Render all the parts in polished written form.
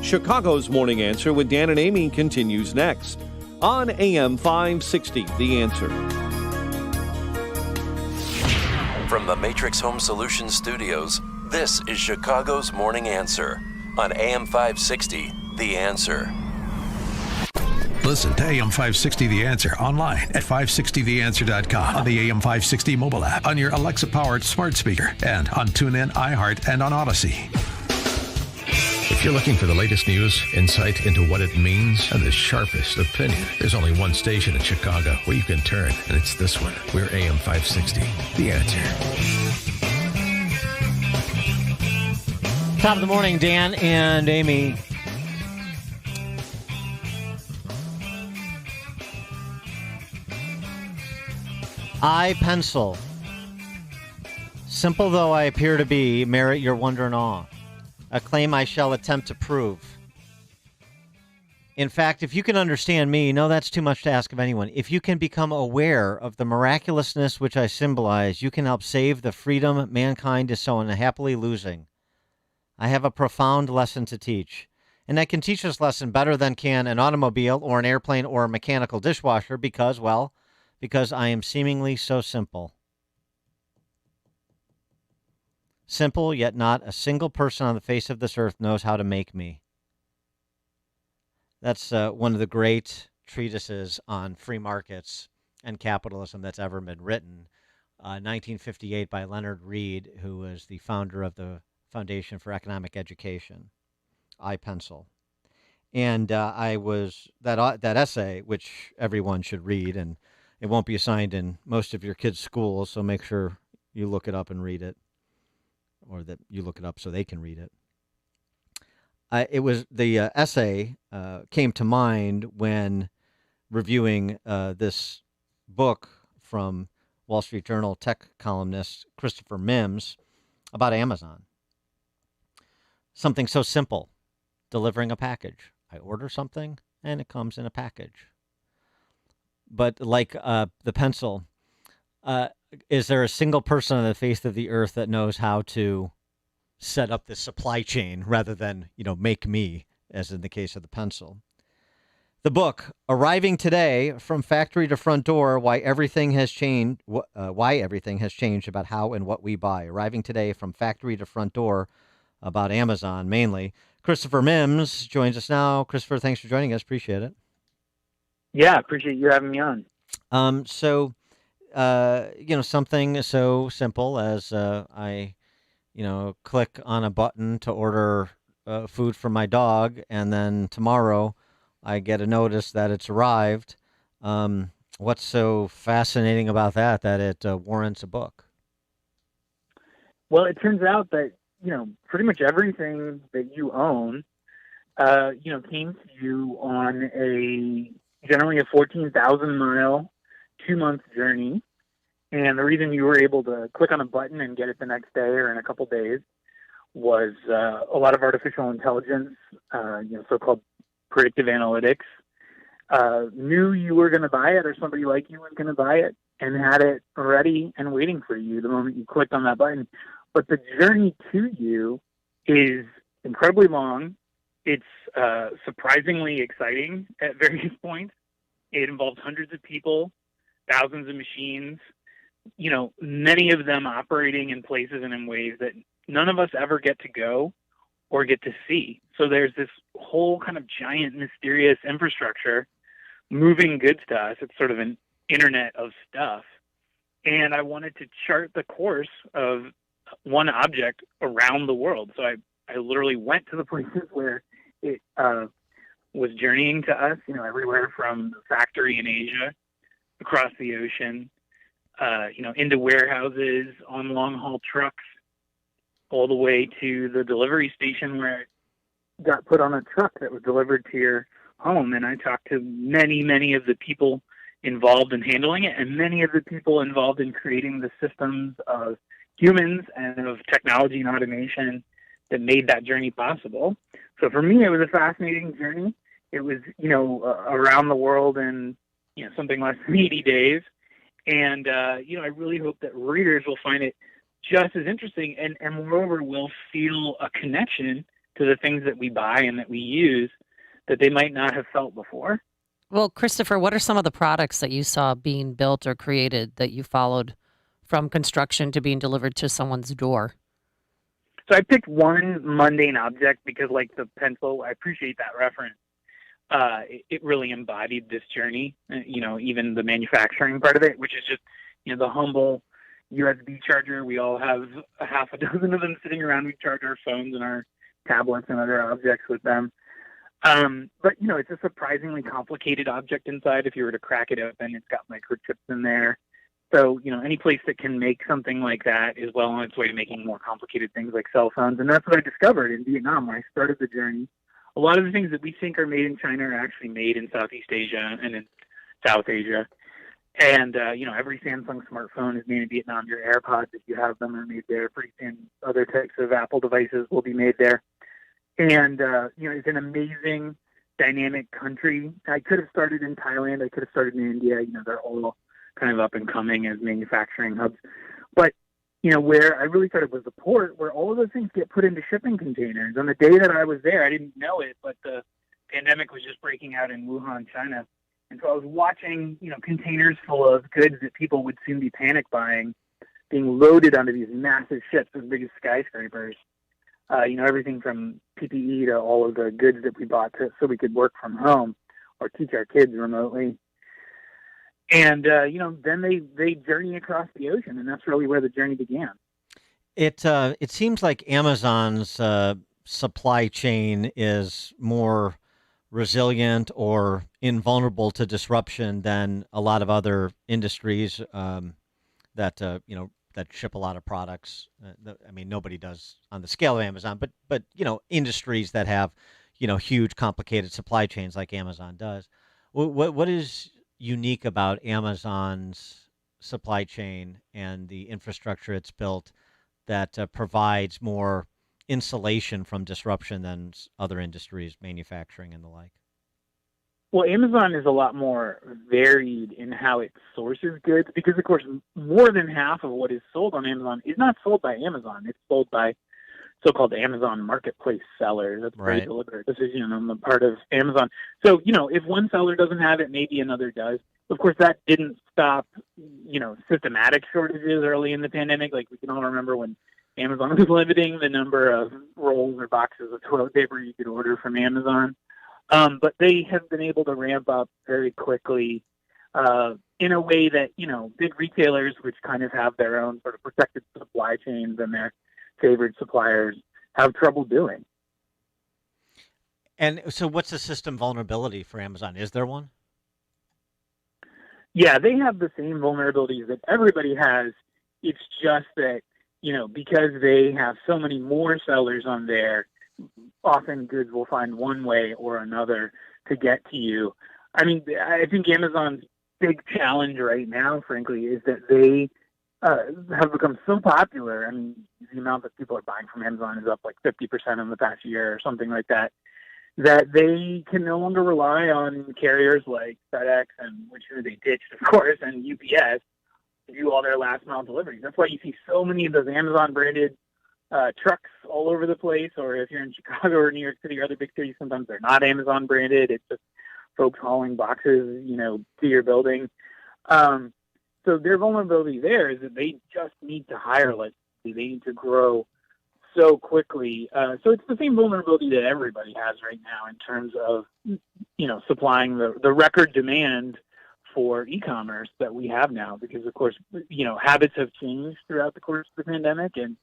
Chicago's Morning Answer with Dan and Amy continues next on AM 560, The Answer. From the Matrix Home Solutions studios, this is Chicago's Morning Answer on AM 560, The Answer. Listen to AM 560 The Answer online at 560theanswer.com, on the AM 560 mobile app, on your Alexa-powered smart speaker, and on TuneIn, iHeart, and on Odyssey. If you're looking for the latest news, insight into what it means, and the sharpest opinion, there's only one station in Chicago where you can turn, and it's this one. We're AM 560, The Answer. Top of the morning, Dan and Amy. I pencil. Simple though I appear to be, merit your wonder and awe. A claim I shall attempt to prove. In fact, if you can understand me, no, that's too much to ask of anyone. If you can become aware of the miraculousness which I symbolize, you can help save the freedom mankind is so unhappily losing. I have a profound lesson to teach, and I can teach this lesson better than can an automobile or an airplane or a mechanical dishwasher because I am seemingly so simple. Simple, yet not a single person on the face of this earth knows how to make me. That's one of the great treatises on free markets and capitalism that's ever been written. 1958 by Leonard Read, who was the founder of the Foundation for Economic Education. I pencil. And I was that essay, which everyone should read, and it won't be assigned in most of your kids' schools, so make sure you look it up and read it. Or that you look it up so they can read it. It was the essay came to mind when reviewing this book from Wall Street Journal tech columnist Christopher Mims about Amazon. Something so simple, delivering a package. I order something and it comes in a package. But like the pencil, is there a single person on the face of the earth that knows how to set up the supply chain rather than, make me, as in the case of the pencil? The book, Arriving Today, From Factory to Front Door, Why Everything Has Changed About How and What We Buy. Arriving Today, From Factory to Front Door, about Amazon, mainly. Christopher Mims joins us now. Christopher, thanks for joining us. Appreciate it. Yeah, appreciate you having me on. Something so simple as I, click on a button to order food for my dog, and then tomorrow I get a notice that it's arrived. What's so fascinating about that it warrants a book? Well, it turns out that, pretty much everything that you own, came to you on generally a 14,000-mile, 2-month journey. And the reason you were able to click on a button and get it the next day or in a couple days was a lot of artificial intelligence, so-called predictive analytics, knew you were going to buy it or somebody like you was going to buy it and had it ready and waiting for you the moment you clicked on that button. But the journey to you is incredibly long. It's surprisingly exciting at various points. It involves hundreds of people, thousands of machines, many of them operating in places and in ways that none of us ever get to go or get to see. So there's this whole kind of giant, mysterious infrastructure moving goods to us. It's sort of an internet of stuff. And I wanted to chart the course of one object around the world. So I literally went to the places where it was journeying to us, everywhere from the factory in Asia, across the ocean, into warehouses, on long-haul trucks, all the way to the delivery station where it got put on a truck that was delivered to your home. And I talked to many, many of the people involved in handling it and many of the people involved in creating the systems of humans and of technology and automation that made that journey possible. So for me, it was a fascinating journey. It was, around the world in, something less than 80 days. And, I really hope that readers will find it just as interesting and moreover will feel a connection to the things that we buy and that we use that they might not have felt before. Well, Christopher, what are some of the products that you saw being built or created that you followed from construction to being delivered to someone's door? So I picked one mundane object because, like the pencil, I appreciate that reference. It really embodied this journey, even the manufacturing part of it, which is just, the humble USB charger. We all have a half a dozen of them sitting around. We charge our phones and our tablets and other objects with them. But, it's a surprisingly complicated object inside. If you were to crack it open, it's got microchips in there. So, any place that can make something like that is well on its way to making more complicated things like cell phones. And that's what I discovered in Vietnam when I started the journey. A lot of the things that we think are made in China are actually made in Southeast Asia and in South Asia. And, every Samsung smartphone is made in Vietnam. Your AirPods, if you have them, are made there. Pretty soon, other types of Apple devices will be made there. And, it's an amazing, dynamic country. I could have started in Thailand. I could have started in India. They're all kind of up and coming as manufacturing hubs. But, where I really started was the port, where all of those things get put into shipping containers. On the day that I was there, I didn't know it, but the pandemic was just breaking out in Wuhan, China. And so I was watching, containers full of goods that people would soon be panic buying being loaded onto these massive ships as big as skyscrapers. Everything from PPE to all of the goods that we bought so we could work from home or teach our kids remotely. And, then they journey across the ocean, and that's really where the journey began. It seems like Amazon's supply chain is more resilient or invulnerable to disruption than a lot of other industries that ship a lot of products. Nobody does on the scale of Amazon, but industries that have huge complicated supply chains like Amazon does. What is unique about Amazon's supply chain and the infrastructure it's built that provides more insulation from disruption than other industries, manufacturing and the like? Well, Amazon is a lot more varied in how it sources goods because, of course, more than half of what is sold on Amazon is not sold by Amazon. It's sold by so-called Amazon marketplace sellers. That's a very deliberate decision on the part of Amazon. So, if one seller doesn't have it, maybe another does. Of course, that didn't stop, systematic shortages early in the pandemic. Like, we can all remember when Amazon was limiting the number of rolls or boxes of toilet paper you could order from Amazon. But they have been able to ramp up very quickly in a way that, big retailers, which kind of have their own sort of protected supply chains and their favored suppliers, have trouble doing. And so what's the system vulnerability for Amazon? Is there one? Yeah, they have the same vulnerabilities that everybody has. It's just that, because they have so many more sellers on there, often goods will find one way or another to get to you. I think Amazon's big challenge right now, frankly, is that they have become so popular. The amount that people are buying from Amazon is up like 50% in the past year or something like that, that they can no longer rely on carriers like FedEx, and which they ditched, of course, and UPS to do all their last mile deliveries. That's why you see so many of those Amazon branded trucks all over the place, or if you're in Chicago or New York City or other big cities, sometimes they're not Amazon branded. It's just folks hauling boxes, to your building. So their vulnerability there is that they just need to hire, they need to grow so quickly. So it's the same vulnerability that everybody has right now in terms of, supplying the record demand for e-commerce that we have now, because of course, habits have changed throughout the course of the pandemic, and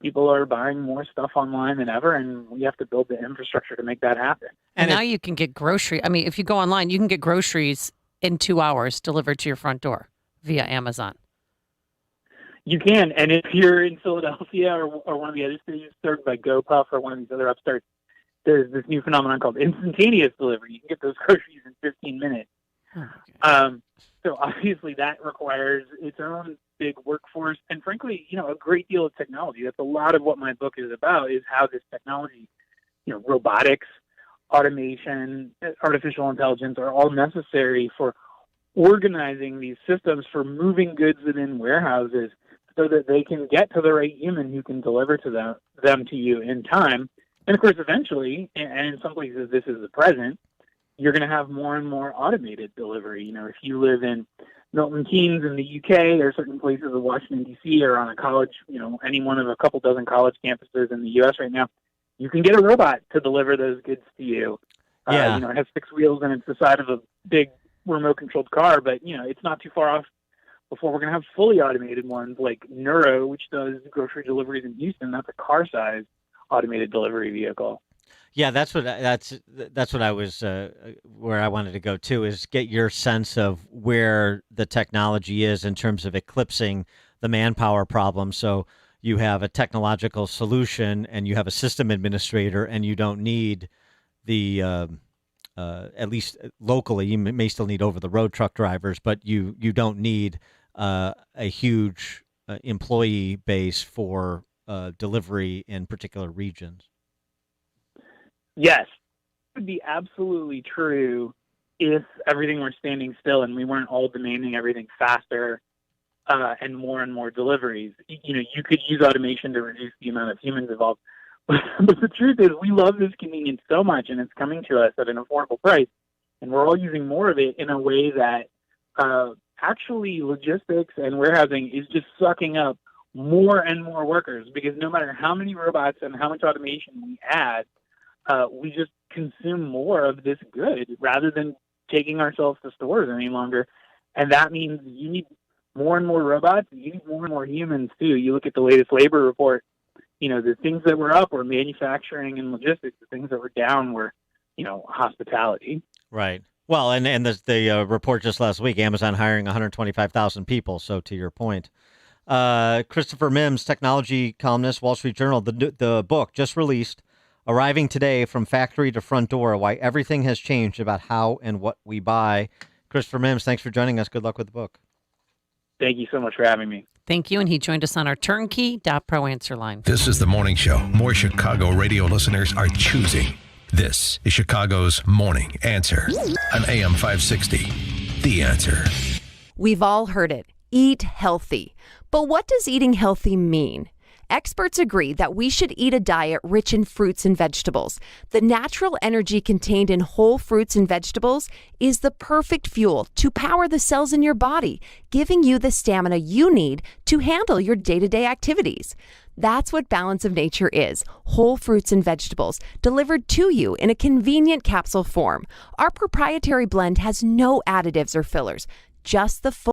people are buying more stuff online than ever, and we have to build the infrastructure to make that happen. And now you can get grocery. If you go online, you can get groceries in 2 hours delivered to your front door via Amazon. You can, and if you're in Philadelphia or one of the other cities served by GoPuff or one of these other upstarts, there's this new phenomenon called Instantaneous Delivery. You can get those groceries in 15 minutes. So obviously that requires its own big workforce and, frankly, a great deal of technology. That's a lot of what my book is about, is how this technology, robotics, automation, artificial intelligence are all necessary for organizing these systems for moving goods within warehouses so that they can get to the right human who can deliver to them to you in time. And of course, eventually, and in some places this is the present, you're going to have more and more automated delivery. If you live in Milton Keynes in the UK or certain places of Washington, D.C. or on a college, any one of a couple dozen college campuses in the U.S. right now, you can get a robot to deliver those goods to you. Yeah. It has 6 wheels and it's the side of a big remote-controlled car, but, it's not too far off before we're going to have fully automated ones like Neuro, which does grocery deliveries in Houston. That's a car-sized automated delivery vehicle. Yeah, that's what I was where I wanted to go too, is get your sense of where the technology is in terms of eclipsing the manpower problem. So you have a technological solution and you have a system administrator, and you don't need the at least locally, you may still need over-the-road truck drivers, but you don't need a huge employee base for delivery in particular regions. Yes, it would be absolutely true if everything were standing still and we weren't all demanding everything faster and more deliveries. You could use automation to reduce the amount of humans involved. But the truth is, we love this convenience so much, and it's coming to us at an affordable price, and we're all using more of it in a way that actually logistics and warehousing is just sucking up more and more workers, because no matter how many robots and how much automation we add, we just consume more of this good rather than taking ourselves to stores any longer. And that means you need more and more robots. You need more and more humans, too. You look at the latest labor report, the things that were up were manufacturing and logistics. The things that were down were, hospitality. Right. Well, and the report just last week, Amazon hiring 125,000 people. So to your point, Christopher Mims, technology columnist, Wall Street Journal, the book just released, Arriving Today from Factory to Front Door, Why Everything Has Changed About How and What We Buy. Christopher Mims, thanks for joining us. Good luck with the book. Thank you so much for having me. Thank you. And he joined us on our turnkey.pro answer line. This is the morning show more Chicago radio listeners are choosing. This is Chicago's Morning Answer on AM 560. The Answer. We've all heard it. Eat healthy. But what does eating healthy mean? Experts agree that we should eat a diet rich in fruits and vegetables. The natural energy contained in whole fruits and vegetables is the perfect fuel to power the cells in your body, giving you the stamina you need to handle your day-to-day activities. That's what Balance of Nature is, whole fruits and vegetables delivered to you in a convenient capsule form. Our proprietary blend has no additives or fillers, just the full